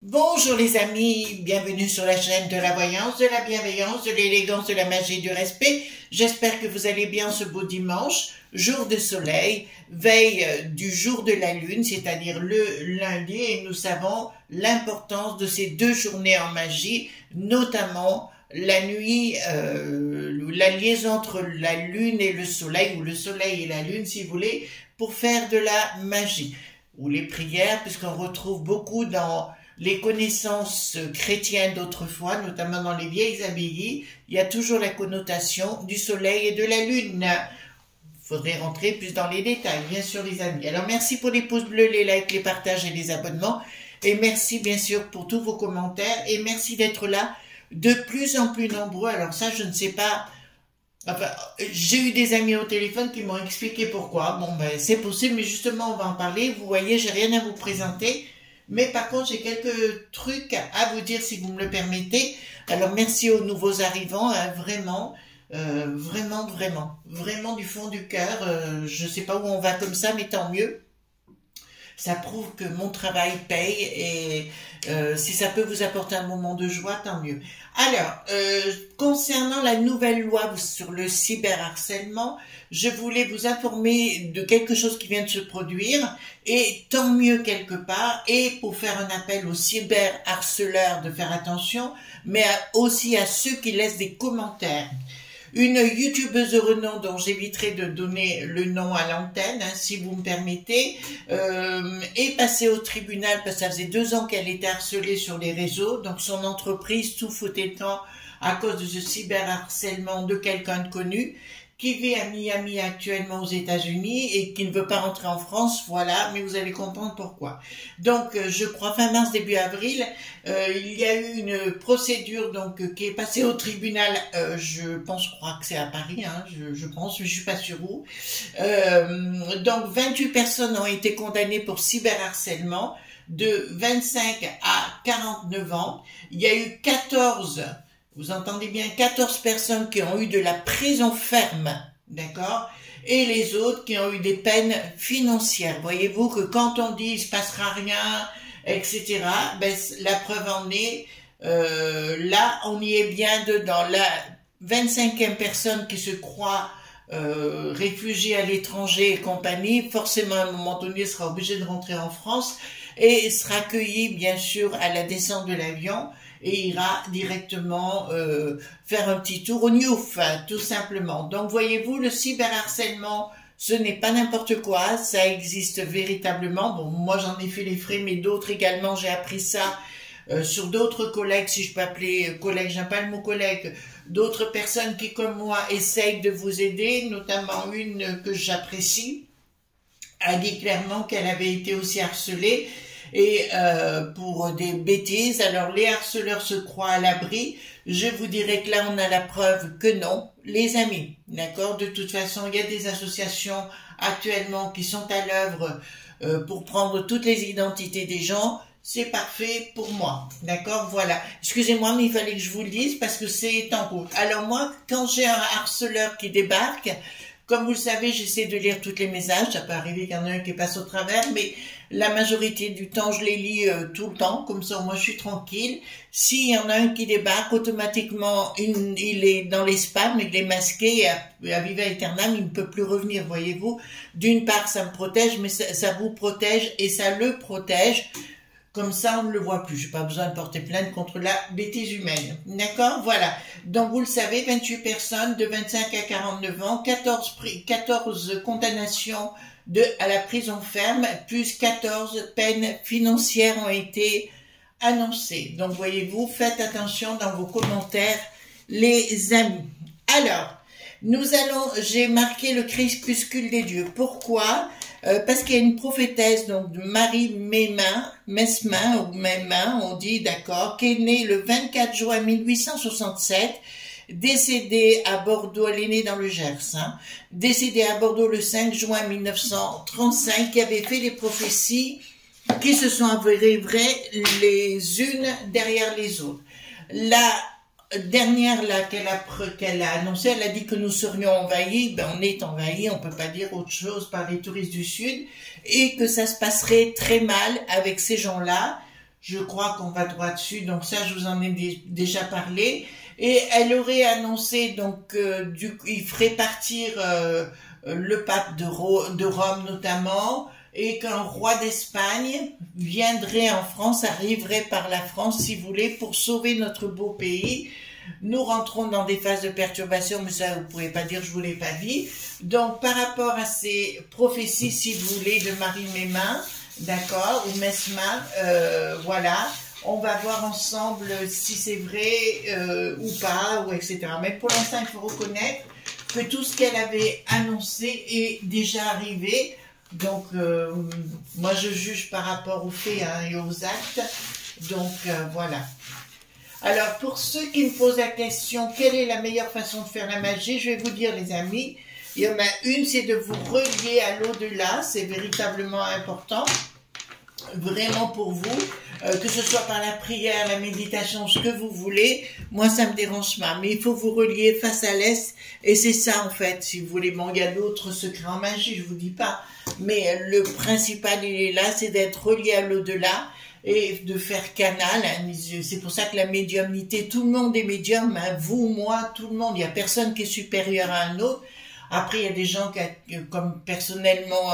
Bonjour les amis, bienvenue sur la chaîne de la voyance, de la bienveillance, de l'élégance, de la magie, du respect. J'espère que vous allez bien ce beau dimanche, jour de soleil, veille du jour de la lune, c'est-à-dire le lundi, et nous savons l'importance de ces deux journées en magie, notamment la nuit, la liaison entre la lune et le soleil, ou le soleil et la lune si vous voulez, pour faire de la magie, ou les prières, puisqu'on retrouve beaucoup dans les connaissances chrétiennes d'autrefois, notamment dans les vieilles abbayes, il y a toujours la connotation du soleil et de la lune. Il faudrait rentrer plus dans les détails, bien sûr les amis. Alors merci pour les pouces bleus, les likes, les partages et les abonnements. Et merci bien sûr pour tous vos commentaires. Et merci d'être là de plus en plus nombreux. Alors ça, je ne sais pas. Enfin, j'ai eu des amis au téléphone qui m'ont expliqué pourquoi. Bon, ben c'est possible, mais justement, on va en parler. Vous voyez, j'ai rien à vous présenter. Mais par contre, j'ai quelques trucs à vous dire si vous me le permettez. Alors, merci aux nouveaux arrivants, hein, vraiment du fond du cœur. Je sais pas où on va comme ça, mais tant mieux. Ça prouve que mon travail paye et si ça peut vous apporter un moment de joie, tant mieux. Alors, concernant la nouvelle loi sur le cyberharcèlement, je voulais vous informer de quelque chose qui vient de se produire et tant mieux quelque part, et pour faire un appel aux cyberharceleurs de faire attention, mais aussi à ceux qui laissent des commentaires. Une youtubeuse de renom dont j'éviterai de donner le nom à l'antenne, hein, si vous me permettez, est passée au tribunal parce que ça faisait 2 ans qu'elle était harcelée sur les réseaux. Donc son entreprise tout foutait le temps à cause de ce cyberharcèlement de quelqu'un de connu qui vit à Miami actuellement aux États-Unis et qui ne veut pas rentrer en France, voilà, mais vous allez comprendre pourquoi. Donc, je crois fin mars, début avril, il y a eu une procédure donc qui est passée au tribunal, je crois que c'est à Paris, hein, je pense, mais je suis pas sûre où. Donc, 28 personnes ont été condamnées pour cyberharcèlement de 25 à 49 ans. Il y a eu 14... Vous entendez bien, 14 personnes qui ont eu de la prison ferme, d'accord? Et les autres qui ont eu des peines financières. Voyez-vous que quand on dit il se passera rien, etc., ben, la preuve en est, là, on y est bien dedans. La 25e personne qui se croit réfugiée à l'étranger et compagnie, forcément à un moment donné sera obligée de rentrer en France et sera accueillie bien sûr à la descente de l'avion et ira directement faire un petit tour au Newf, tout simplement. Donc voyez-vous, le cyberharcèlement, ce n'est pas n'importe quoi, ça existe véritablement. Bon, moi j'en ai fait les frais, mais d'autres également, j'ai appris ça sur d'autres collègues, si je peux appeler collègues, j'aime pas le mot collègue, d'autres personnes qui comme moi essayent de vous aider, notamment une que j'apprécie, a dit clairement qu'elle avait été aussi harcelée, et pour des bêtises. Alors les harceleurs se croient à l'abri. Je vous dirais que là on a la preuve que non, les amis, d'accord? De toute façon, il y a des associations actuellement qui sont à l'œuvre pour prendre toutes les identités des gens. C'est parfait pour moi, d'accord? Voilà. Excusez-moi, mais il fallait que je vous le dise parce que c'est en cours. Alors moi, quand j'ai un harceleur qui débarque, comme vous le savez, j'essaie de lire tous les messages. Ça peut arriver qu'il y en a un qui passe au travers, mais la majorité du temps, je les lis tout le temps. Comme ça, moi, je suis tranquille. S'il y en a un qui débarque, automatiquement, il est dans les spams, il est masqué et à viva aeternam, il ne peut plus revenir, voyez-vous. D'une part, ça me protège, mais ça vous protège et ça le protège. Comme ça, on ne le voit plus. Je n'ai pas besoin de porter plainte contre la bêtise humaine. D'accord? Voilà. Donc, vous le savez, 28 personnes de 25 à 49 ans, 14 condamnations à la prison ferme, plus 14 peines financières ont été annoncées. Donc, voyez-vous, faites attention dans vos commentaires les amis. Alors, j'ai marqué le crépuscule des dieux. Pourquoi? Parce qu'il y a une prophétesse, donc de Marie Mesmin, ou Mesmin, on dit, d'accord, qui est née le 24 juin 1867, décédée à Bordeaux, elle est née dans le Gers, hein, décédée à Bordeaux le 5 juin 1935, qui avait fait des prophéties qui se sont avérées vraies les unes derrière les autres. La dernière là qu'elle a annoncé, elle a dit que nous serions envahis. Ben on est envahis, on peut pas dire autre chose par les touristes du Sud, et que ça se passerait très mal avec ces gens-là. Je crois qu'on va droit dessus, donc ça je vous en ai déjà parlé. Et elle aurait annoncé donc il ferait partir le pape de Rome notamment, et qu'un roi d'Espagne viendrait en France, arriverait par la France, si vous voulez, pour sauver notre beau pays. Nous rentrons dans des phases de perturbation, mais ça, vous pouvez pas dire, je vous l'ai pas dit. Donc, par rapport à ces prophéties, si vous voulez, de Marie Mesmin, d'accord, ou Mesmin, voilà, on va voir ensemble si c'est vrai ou pas, ou etc. Mais pour l'instant, il faut reconnaître que tout ce qu'elle avait annoncé est déjà arrivé. Donc, moi, je juge par rapport aux faits hein, et aux actes. Donc, voilà. Alors, pour ceux qui me posent la question, quelle est la meilleure façon de faire la magie? Je vais vous dire, les amis, il y en a une, c'est de vous relier à l'au-delà. C'est véritablement important, vraiment pour vous, que ce soit par la prière, la méditation, ce que vous voulez. Moi, ça me dérange pas, mais il faut vous relier face à l'Est. Et c'est ça, en fait, si vous voulez. Bon, il y a d'autres secrets en magie, je vous dis pas. Mais le principal, il est là, c'est d'être relié à l'au-delà et de faire canal. Hein, c'est pour ça que la médiumnité, tout le monde est médium, hein, vous, moi, tout le monde. Il n'y a personne qui est supérieur à un autre. Après, il y a des gens qui, comme personnellement,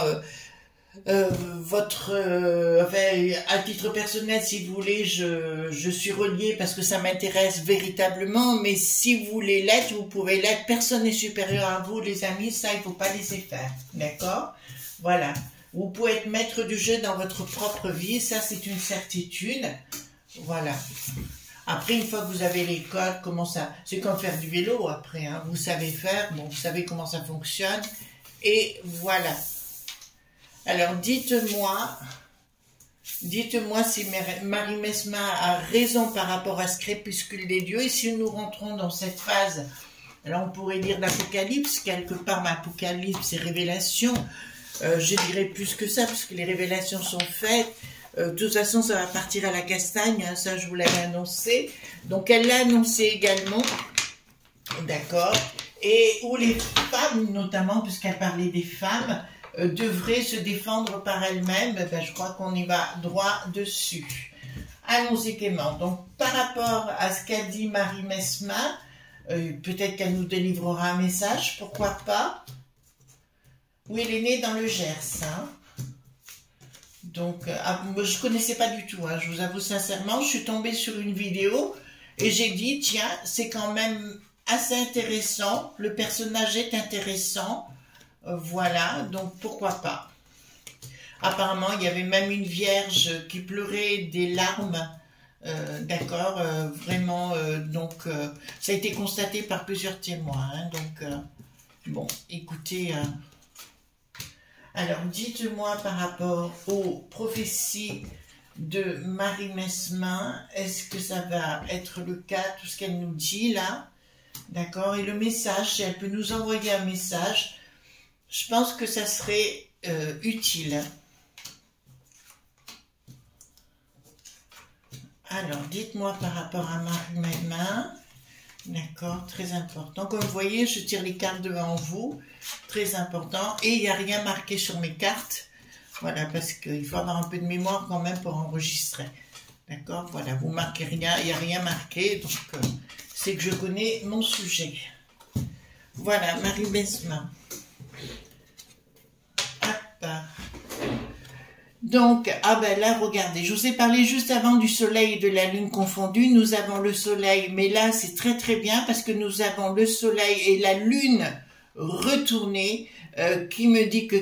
enfin, à titre personnel, si vous voulez, je suis reliée parce que ça m'intéresse véritablement, mais si vous voulez l'être, vous pouvez l'être. Personne n'est supérieur à vous, les amis, ça, il faut pas laisser faire, d'accord? Voilà. Vous pouvez être maître du jeu dans votre propre vie, ça, c'est une certitude. Voilà. Après, une fois que vous avez les codes, comment ça... C'est comme faire du vélo, après, hein. Vous savez faire, bon, vous savez comment ça fonctionne, et voilà. Alors, dites-moi si Marie Mesmin a raison par rapport à ce crépuscule des dieux, et si nous rentrons dans cette phase, alors on pourrait lire l'Apocalypse, quelque part, mais Apocalypse et Révélation, je dirais plus que ça, puisque les révélations sont faites. De toute façon, ça va partir à la castagne, hein, ça je vous l'avais annoncé. Donc, elle l'a annoncé également, d'accord, et où les femmes, notamment, puisqu'elle parlait des femmes, devraient se défendre par elles-mêmes. Ben, je crois qu'on y va droit dessus. Allons-y, Clément. Donc, par rapport à ce qu'a dit Marie Mesmin, peut-être qu'elle nous délivrera un message, pourquoi pas. Oui, elle est née dans le Gers. Hein. Donc, je connaissais pas du tout, hein, je vous avoue sincèrement. Je suis tombée sur une vidéo et j'ai dit, tiens, c'est quand même assez intéressant. Le personnage est intéressant. Voilà, donc pourquoi pas. Apparemment, il y avait même une vierge qui pleurait des larmes. D'accord, vraiment, donc, ça a été constaté par plusieurs témoins. Hein, donc, bon, écoutez... Alors, dites-moi par rapport aux prophéties de Marie Mesmin, est-ce que ça va être le cas, tout ce qu'elle nous dit là? D'accord? Et le message, si elle peut nous envoyer un message, je pense que ça serait utile. Alors, dites-moi par rapport à Marie Mesmin. D'accord, très important. Comme vous voyez, je tire les cartes devant vous. Très important. Et il n'y a rien marqué sur mes cartes. Voilà, parce qu'il faut avoir un peu de mémoire quand même pour enregistrer. D'accord, voilà, vous marquez rien, il n'y a rien marqué. Donc, c'est que je connais mon sujet. Voilà, Marie Mesmin. Hop. Donc, ah ben là, regardez, je vous ai parlé juste avant du soleil et de la lune confondus. Nous avons le soleil, mais là, c'est très très bien parce que nous avons le soleil et la lune retournée qui me dit que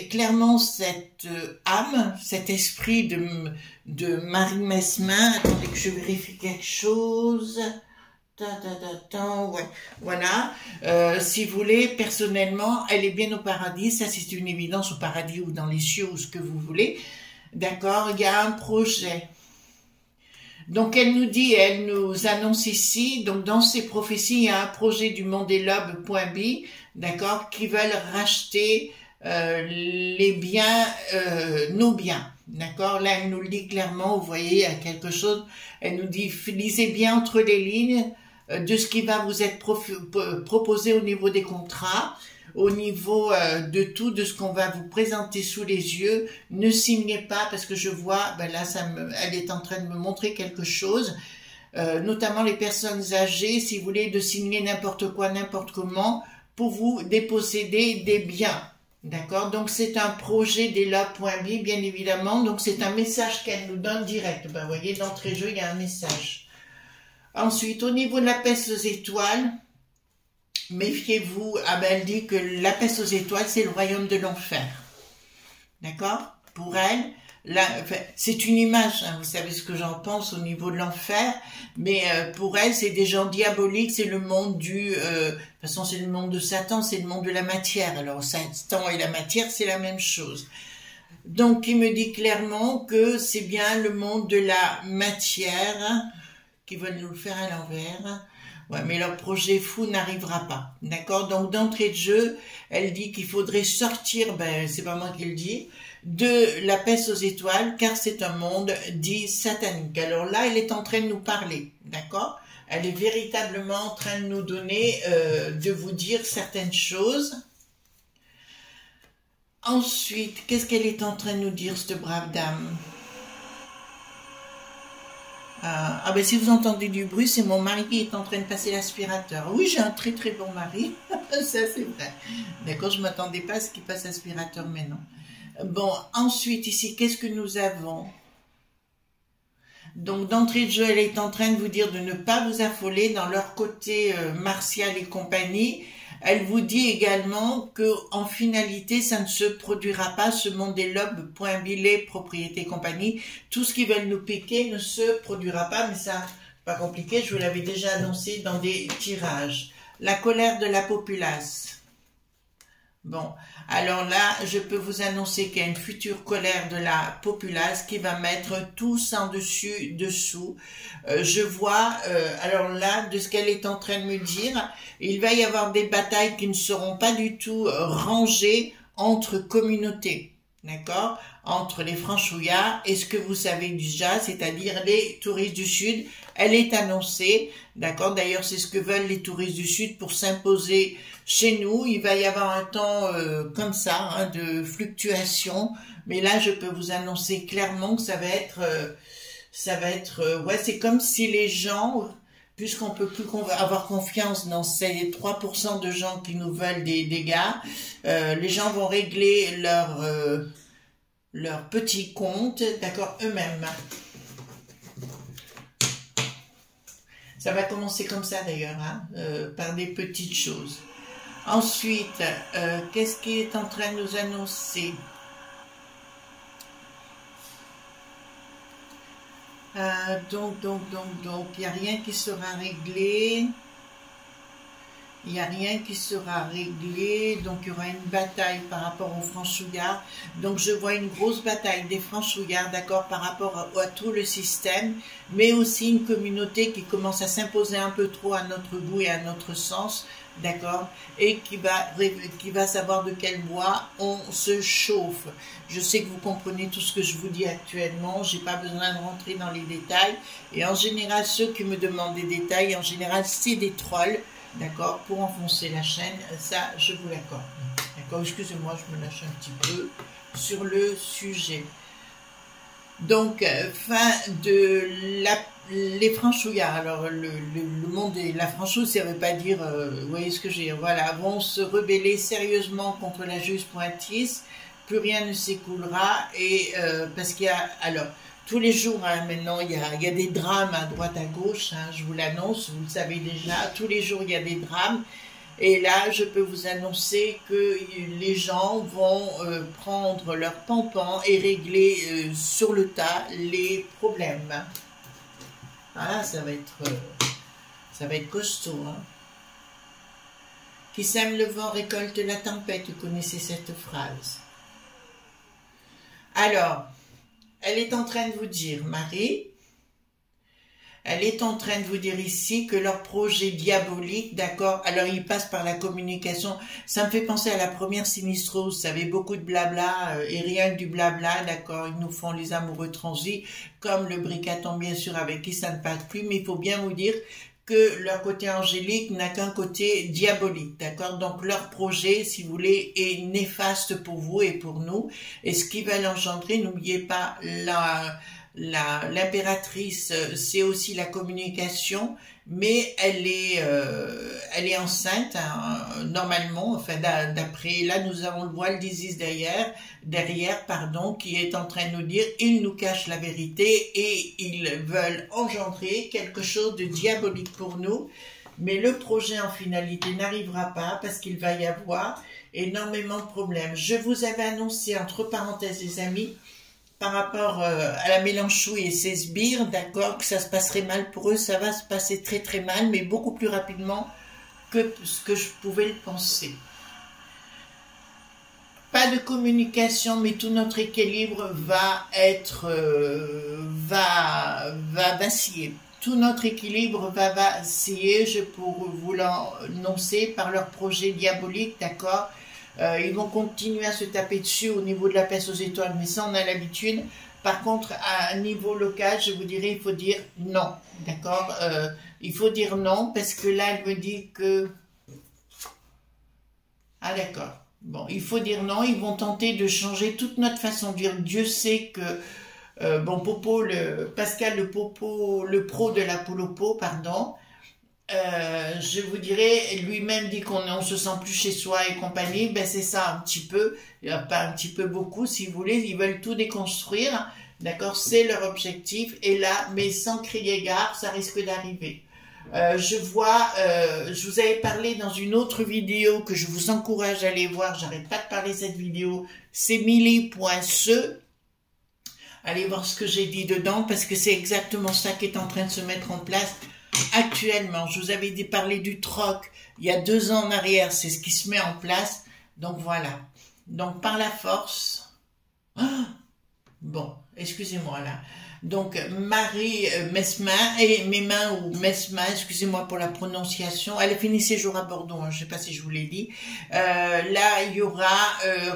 clairement cette âme, cet esprit de Marie Mesmin, attendez que je vérifie quelque chose. Ouais, voilà. Si vous voulez, personnellement, elle est bien au paradis. Ça, c'est une évidence, au paradis ou dans les cieux ou ce que vous voulez. D'accord? Il y a un projet. Donc, elle nous dit, elle nous annonce ici, donc dans ces prophéties, il y a un projet du Mondelob.b, d'accord, qui veulent racheter les biens, nos biens. D'accord? Là, elle nous le dit clairement, vous voyez, il y a quelque chose. Elle nous dit, lisez bien entre les lignes de ce qui va vous être proposé au niveau des contrats, au niveau de tout, de ce qu'on va vous présenter sous les yeux. Ne signez pas, parce que je vois, ben là, elle est en train de me montrer quelque chose, notamment les personnes âgées, si vous voulez, de signer n'importe quoi, n'importe comment, pour vous déposséder des biens. D'accord? Donc, c'est un projet d'Ella.b, bien évidemment. Donc, c'est un message qu'elle nous donne direct. Ben, vous voyez, d'entrée de jeu, il y a un message. Ensuite, au niveau de la peste aux étoiles, méfiez-vous. Ah ben, elle dit que la peste aux étoiles, c'est le royaume de l'enfer. D'accord? Pour elle, enfin, c'est une image, hein, vous savez ce que j'en pense au niveau de l'enfer, mais pour elle, c'est des gens diaboliques, c'est le monde de toute façon, c'est le monde de Satan, c'est le monde de la matière. Alors, Satan et la matière, c'est la même chose. Donc, il me dit clairement que c'est bien le monde de la matière qui veulent nous le faire à l'envers. Ouais, mais leur projet fou n'arrivera pas. D'accord? Donc, d'entrée de jeu, elle dit qu'il faudrait sortir, ben, c'est pas moi qui le dis, de la peste aux étoiles, car c'est un monde dit satanique. Alors là, elle est en train de nous parler. D'accord? Elle est véritablement en train de nous donner, de vous dire certaines choses. Ensuite, qu'est-ce qu'elle est en train de nous dire, cette brave dame? Ah ben si vous entendez du bruit, c'est mon mari qui est en train de passer l'aspirateur. Oui, j'ai un très très bon mari, ça c'est vrai. D'accord, je ne m'attendais pas à ce qu'il passe l'aspirateur, mais non. Bon, ensuite ici, qu'est-ce que nous avons? Donc d'entrée de jeu, elle est en train de vous dire de ne pas vous affoler dans leur côté martial et compagnie. Elle vous dit également que en finalité, ça ne se produira pas, ce Mondelob.billet, propriété compagnie. Tout ce qu'ils veulent nous piquer ne se produira pas, mais ça, pas compliqué, je vous l'avais déjà annoncé dans des tirages. La colère de la populace. Bon, alors là, je peux vous annoncer qu'il y a une future colère de la populace qui va mettre tous en dessous. Je vois, alors là, de ce qu'elle est en train de me dire, il va y avoir des batailles qui ne seront pas du tout rangées entre communautés. D'accord? Entre les franchouillards et ce que vous savez déjà, c'est-à-dire les touristes du Sud. Elle est annoncée, d'accord? D'ailleurs, c'est ce que veulent les touristes du Sud pour s'imposer chez nous. Il va y avoir un temps comme ça, hein, de fluctuation. Mais là, je peux vous annoncer clairement que ça va être, ouais, c'est comme si les gens, puisqu'on peut plus avoir confiance dans ces 3% de gens qui nous veulent des dégâts, les gens vont régler leur petit compte, d'accord, eux-mêmes. Ça va commencer comme ça d'ailleurs, hein, par des petites choses. Ensuite, qu'est-ce qui est en train de nous annoncer? Donc, il n'y a rien qui sera réglé. Il n'y a rien qui sera réglé, donc il y aura une bataille par rapport aux franchouillards. Donc je vois une grosse bataille des franchouillards, d'accord, par rapport à tout le système, mais aussi une communauté qui commence à s'imposer un peu trop à notre goût et à notre sens, d'accord, et qui va savoir de quel bois on se chauffe. Je sais que vous comprenez tout ce que je vous dis actuellement, j'ai pas besoin de rentrer dans les détails, et en général, ceux qui me demandent des détails, en général, c'est des trolls. D'accord, pour enfoncer la chaîne, ça je vous l'accorde. D'accord, excusez-moi, je me lâche un petit peu sur le sujet. Donc, fin de les franchouillards. Alors, le monde et la franchouille, ça ne veut pas dire, vous voyez ce que j'ai, voilà, vont se rebeller sérieusement contre la juge Pointis. Plus rien ne s'écoulera, et parce qu'il y a, alors, tous les jours, hein, maintenant, il y a des drames à droite, à gauche, hein, je vous l'annonce, vous le savez déjà, tous les jours, il y a des drames. Et là, je peux vous annoncer que les gens vont prendre leur pampan et régler sur le tas les problèmes. Voilà, ça va Ça va être costaud, hein. Qui sème le vent récolte la tempête. Vous connaissez cette phrase. Alors, elle est en train de vous dire, Marie, elle est en train de vous dire ici que leur projet diabolique, d'accord, alors il passe par la communication, ça me fait penser à la première Sinistro, vous savez, beaucoup de blabla et rien que du blabla, d'accord, ils nous font les amoureux transis, comme le Bricaton bien sûr avec qui ça ne passe plus, mais il faut bien vous dire que leur côté angélique n'a qu'un côté diabolique, d'accord? Donc leur projet, si vous voulez, est néfaste pour vous et pour nous. Et ce qui va l'engendrer, n'oubliez pas, l'impératrice, c'est aussi la communication, mais elle est enceinte, hein, normalement, enfin d'après, là nous avons le voile d'Isis derrière, pardon, qui est en train de nous dire, ils nous cachent la vérité et ils veulent engendrer quelque chose de diabolique pour nous, mais le projet en finalité n'arrivera pas parce qu'il va y avoir énormément de problèmes. Je vous avais annoncé, entre parenthèses les amis, par rapport à la Mélenchouille et ses sbires, d'accord, que ça se passerait mal pour eux, ça va se passer très très mal, mais beaucoup plus rapidement que ce que je pouvais le penser. Pas de communication, mais tout notre équilibre va être, va vaciller. Tout notre équilibre va vaciller, je peux vous l'annoncer, par leur projet diabolique, d'accord. Ils vont continuer à se taper dessus au niveau de la peste aux étoiles, mais ça on a l'habitude. Par contre, à un niveau local, je vous dirais, il faut dire non, d'accord. Il faut dire non, parce que là, elle me dit que... Ah d'accord. Bon, il faut dire non, ils vont tenter de changer toute notre façon de dire. Dieu sait que, bon, Pascal le Popo, le pro de la Polopo, pardon, je vous dirais, lui-même dit qu'on se sent plus chez soi et compagnie, ben c'est ça un petit peu, pas un petit peu beaucoup si vous voulez, ils veulent tout déconstruire, d'accord, c'est leur objectif, et là, mais sans crier gare, ça risque d'arriver. Je vois, je vous avais parlé dans une autre vidéo que je vous encourage à aller voir, j'arrête pas de parler de cette vidéo, c'est milly.se. Allez voir ce que j'ai dit dedans parce que c'est exactement ça qui est en train de se mettre en place actuellement. Je vous avais parlé du troc il y a 2 ans en arrière, c'est ce qui se met en place. Donc voilà. Donc par la force. Bon, excusez-moi là. Donc Marie Mesmin et Mesmin ou Mesmin, excusez-moi pour la prononciation. Elle a fini ses jours à Bordeaux, hein, je ne sais pas si je vous l'ai dit. Là, il y aura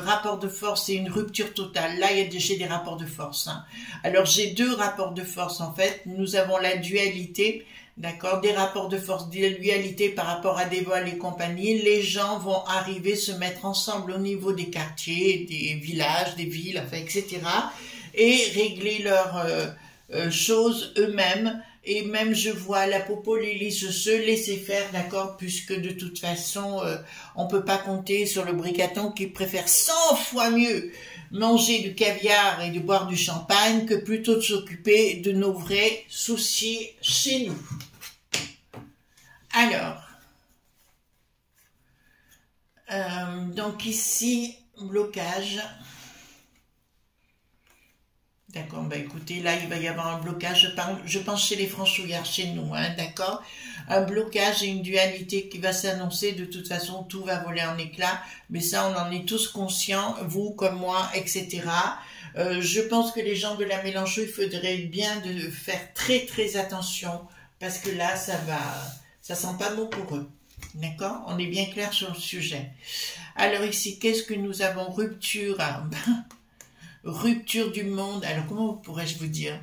rapport de force et une rupture totale. Là, j'ai des rapports de force. Hein. Alors j'ai 2 rapports de force en fait. Nous avons la dualité. D'accord, des rapports de force, des dualités par rapport à des voiles et compagnie. Les gens vont arriver, se mettre ensemble au niveau des quartiers, des villages, des villes, enfin, etc. Et régler leurs choses eux-mêmes. Et même, je vois la Popo Lily se laisser faire, d'accord, puisque de toute façon, on peut pas compter sur le Bricaton qui préfère 100 fois mieux manger du caviar et de boire du champagne que plutôt de s'occuper de nos vrais soucis chez nous. Alors, donc ici, blocage. D'accord, bah écoutez, là il va y avoir un blocage, je pense chez les franchouillards, chez nous, hein, d'accord. Un blocage et une dualité qui va s'annoncer, de toute façon tout va voler en éclats, mais ça on en est tous conscients, vous comme moi, etc. Je pense que les gens de la Mélenchon, il faudrait bien de faire très très attention, parce que là ça sent pas bon pour eux. D'accord? On est bien clair sur le sujet. Alors ici, qu'est-ce que nous avons? Rupture. Rupture du monde. Alors comment pourrais-je vous dire?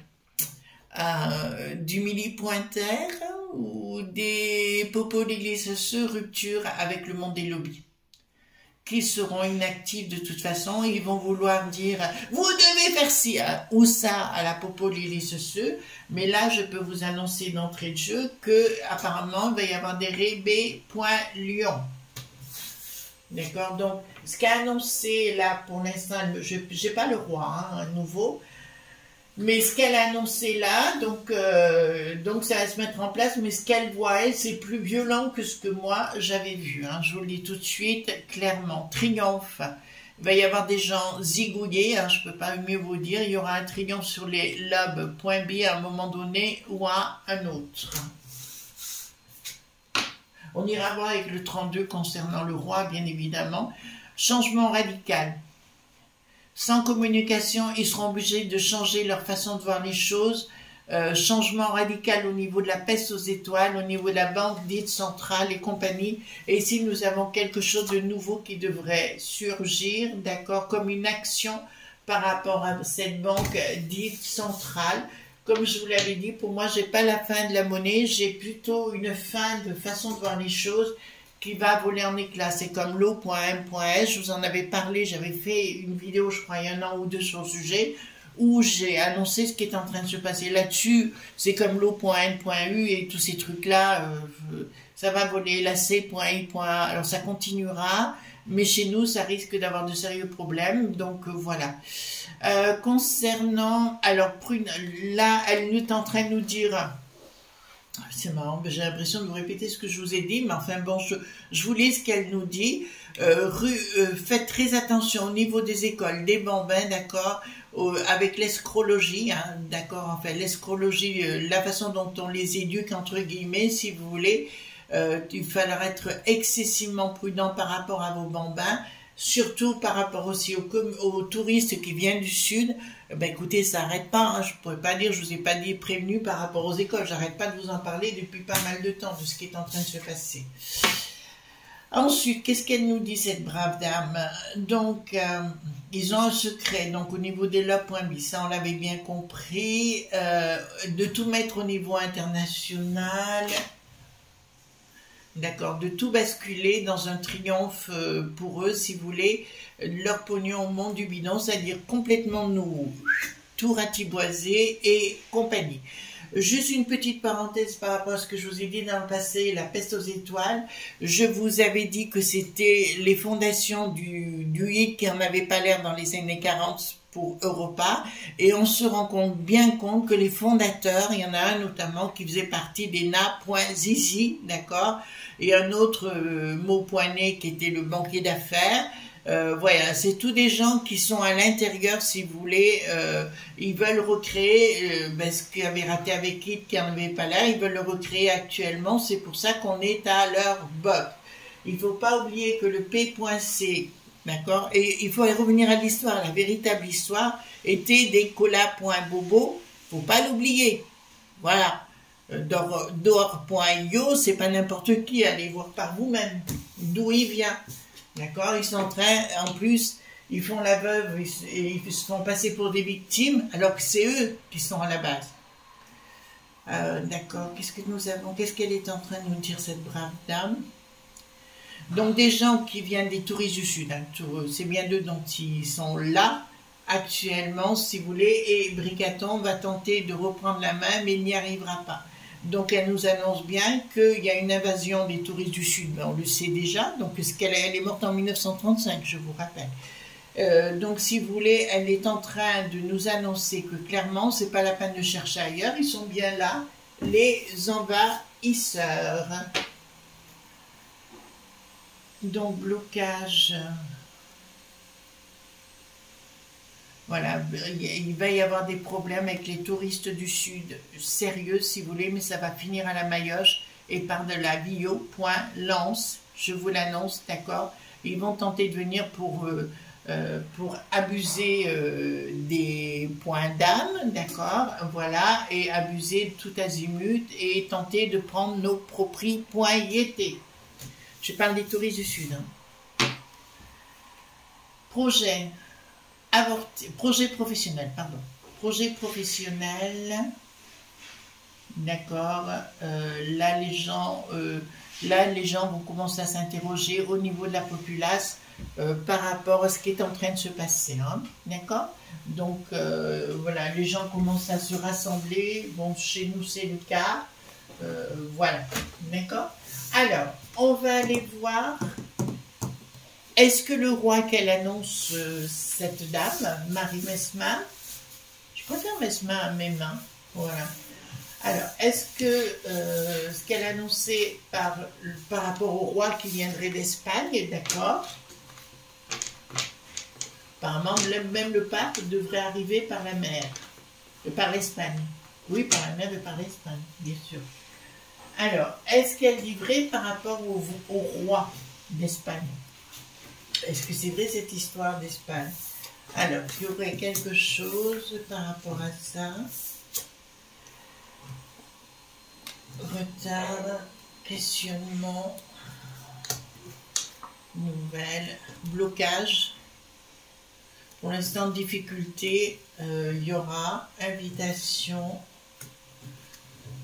Du milli-pointer ou des popos d'église, rupture avec le monde des lobbies qui seront inactifs de toute façon. Ils vont vouloir dire vous devez faire ci ou ça à la popo l'église, mais là je peux vous annoncer d'entrée de jeu que apparemment il va y avoir des rébé.Lyon. D'accord, donc ce qu'a annoncé là pour l'instant, je n'ai pas le roi hein, nouveau, mais ce qu'elle a annoncé là, donc ça va se mettre en place, mais ce qu'elle voit, elle, c'est plus violent que ce que moi j'avais vu. Hein, je vous le dis tout de suite, clairement, triomphe. Il va y avoir des gens zigouillés, hein, je ne peux pas mieux vous dire, il y aura un triomphe sur les lobes.B à un moment donné ou à un autre. On ira voir avec le 32 concernant le roi, bien évidemment. Changement radical. Sans communication, ils seront obligés de changer leur façon de voir les choses. Changement radical au niveau de la peste aux étoiles, au niveau de la banque dite centrale et compagnie. Et ici, nous avons quelque chose de nouveau qui devrait surgir, d'accord, comme une action par rapport à cette banque dite centrale. Comme je vous l'avais dit, pour moi, j'ai pas la fin de la monnaie, j'ai plutôt une fin de façon de voir les choses qui va voler en éclats. C'est comme l'eau.m.s, je vous en avais parlé, j'avais fait une vidéo, je crois, il y a 1 an ou 2 sur le sujet, où j'ai annoncé ce qui est en train de se passer là-dessus. C'est comme l'eau.n.u et tous ces trucs-là, ça va voler, la c.i. Alors ça continuera, mais chez nous, ça risque d'avoir de sérieux problèmes, donc voilà. Concernant, alors Prune, là, elle est en train de nous dire, c'est marrant, j'ai l'impression de vous répéter ce que je vous ai dit, mais enfin bon, je vous lis ce qu'elle nous dit. Faites très attention au niveau des écoles, des bambins, d'accord, avec l'escrologie, hein, d'accord, enfin l'escrologie, la façon dont on les éduque, entre guillemets, si vous voulez, il faudra être excessivement prudent par rapport à vos bambins, surtout par rapport aussi aux touristes qui viennent du sud. Ben écoutez, ça n'arrête pas, hein, je ne pourrais pas dire, je ne vous ai pas dit prévenu par rapport aux écoles, j'arrête pas de vous en parler depuis pas mal de temps, de ce qui est en train de se passer. Ensuite, qu'est-ce qu'elle nous dit, cette brave dame? Donc, ils ont un secret, donc au niveau des lois.bis, ça on l'avait bien compris, de tout mettre au niveau international, d'accord, de tout basculer dans un triomphe pour eux, si vous voulez, leur pognon au monde du bidon, c'est-à-dire complètement nous, tout ratiboiser et compagnie. Juste une petite parenthèse par rapport à ce que je vous ai dit dans le passé, la peste aux étoiles. Je vous avais dit que c'était les fondations du HIT qui n'en avaient pas l'air dans les années 40 pour Europa. Et on se rend bien compte que les fondateurs, il y en a un notamment qui faisait partie des Na.Zizi, d'accord, et un autre mot.né qui était le banquier d'affaires. Voilà, c'est tous des gens qui sont à l'intérieur, si vous voulez, ils veulent recréer ce qu'ils avaient raté avec Hit, qui n'en avait pas là, ils veulent le recréer actuellement, c'est pour ça qu'on est à leur botte. Il ne faut pas oublier que le P.C, d'accord, et il faut revenir à l'histoire, la véritable histoire était des colas.bobo, il ne faut pas l'oublier, voilà. D'or.io, c'est pas n'importe qui, allez voir par vous-même d'où il vient. D'accord, ils sont en train, en plus, ils font la veuve et ils se font passer pour des victimes, alors que c'est eux qui sont à la base. D'accord, qu'est-ce que nous avons, qu'est-ce qu'elle est en train de nous dire, cette brave dame? Donc, des gens qui viennent des touristes du Sud, hein, c'est bien d'eux dont ils sont là, actuellement, si vous voulez, et Bricaton va tenter de reprendre la main, mais il n'y arrivera pas. Donc, elle nous annonce bien qu'il y a une invasion des touristes du Sud, mais on le sait déjà. Donc, elle est morte en 1935, je vous rappelle. Donc, si vous voulez, elle est en train de nous annoncer que clairement, c'est pas la peine de chercher ailleurs. Ils sont bien là, les envahisseurs. Donc, blocage. Voilà, il va y avoir des problèmes avec les touristes du Sud, sérieux si vous voulez, mais ça va finir à la Maillotche et par de la Vio.lance, je vous l'annonce, d'accord? Ils vont tenter de venir pour abuser des points d'âme, d'accord? Voilà, et abuser tout azimut et tenter de prendre nos propriétés. Je parle des touristes du Sud. Hein. Projet professionnel, pardon. Projet professionnel, d'accord. Là, les gens vont commencer à s'interroger au niveau de la populace par rapport à ce qui est en train de se passer, hein, d'accord. Donc, voilà, les gens commencent à se rassembler. Bon, chez nous, c'est le cas. Voilà, d'accord. Alors, on va aller voir... Est-ce que le roi qu'elle annonce, cette dame, Marie Mesmin, je préfère Mesmin à mes mains, voilà. Alors, est-ce que ce qu'elle annonçait par rapport au roi qui viendrait d'Espagne, d'accord? Apparemment, même le pape devrait arriver par la mer, par l'Espagne. Oui, par la mer et par l'Espagne, bien sûr. Alors, est-ce qu'elle dit vrai par rapport au roi d'Espagne? Est-ce que c'est vrai cette histoire d'Espagne? Alors, il y aurait quelque chose par rapport à ça. Retard, questionnement, nouvelle, blocage. Pour l'instant, difficulté, il y aura invitation.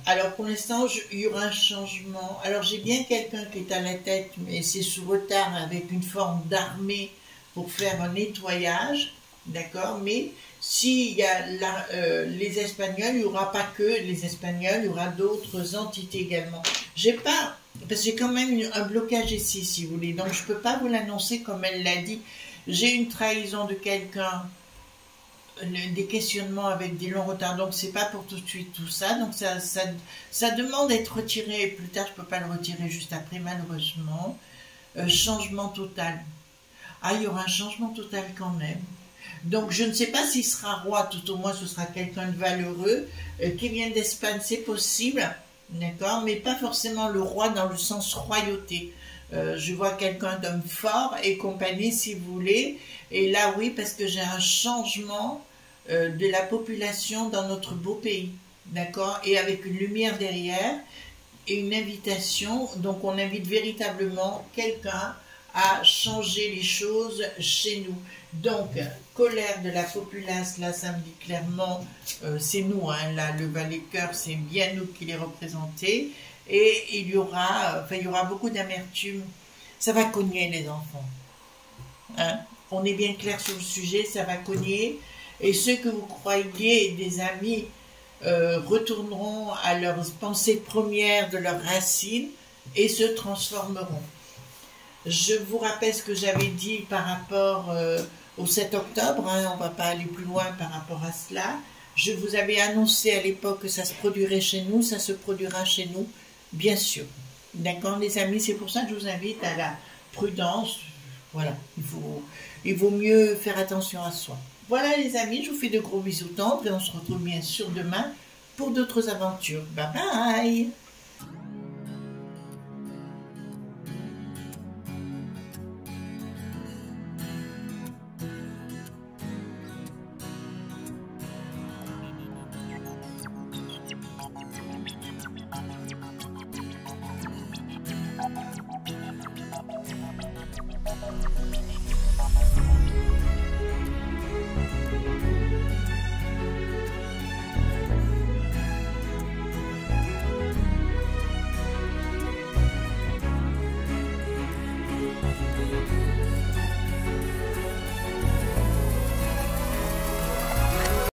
Alors pour l'instant, il y aura un changement. Alors j'ai bien quelqu'un qui est à la tête, mais c'est sous retard avec une forme d'armée pour faire un nettoyage, d'accord? Mais s'il y a les Espagnols, il n'y aura pas que les Espagnols, il y aura d'autres entités également. J'ai pas, parce que j'ai quand même un blocage ici, si vous voulez, donc je ne peux pas vous l'annoncer comme elle l'a dit. J'ai une trahison de quelqu'un, des questionnements avec des longs retards, donc c'est pas pour tout de suite tout ça, donc ça demande d'être retiré plus tard, je peux pas le retirer juste après malheureusement. Changement total. Ah, il y aura un changement total quand même. Donc je ne sais pas s'il sera roi, tout au moins ce sera quelqu'un de valeureux, qui vient d'Espagne, c'est possible, d'accord, mais pas forcément le roi dans le sens royauté. Je vois quelqu'un d'homme fort et compagnie si vous voulez, et là oui, parce que j'ai un changement de la population dans notre beau pays, d'accord, et avec une lumière derrière et une invitation, donc on invite véritablement quelqu'un à changer les choses chez nous. Donc, colère de la populace, là ça me dit clairement, c'est nous, hein, là le Valet-Cœur, c'est bien nous qui les représentons, et il y aura beaucoup d'amertume, ça va cogner les enfants, hein. On est bien clair sur le sujet, ça va cogner, et ceux que vous croyez des amis retourneront à leurs pensées premières de leurs racines et se transformeront. Je vous rappelle ce que j'avais dit par rapport au 7 octobre, hein, on ne va pas aller plus loin par rapport à cela. Je vous avais annoncé à l'époque que ça se produirait chez nous, ça se produira chez nous, bien sûr. D'accord les amis, c'est pour ça que je vous invite à la prudence. Voilà, il vaut mieux faire attention à soi. Voilà les amis, je vous fais de gros bisous tendres et on se retrouve bien sûr demain pour d'autres aventures. Bye bye!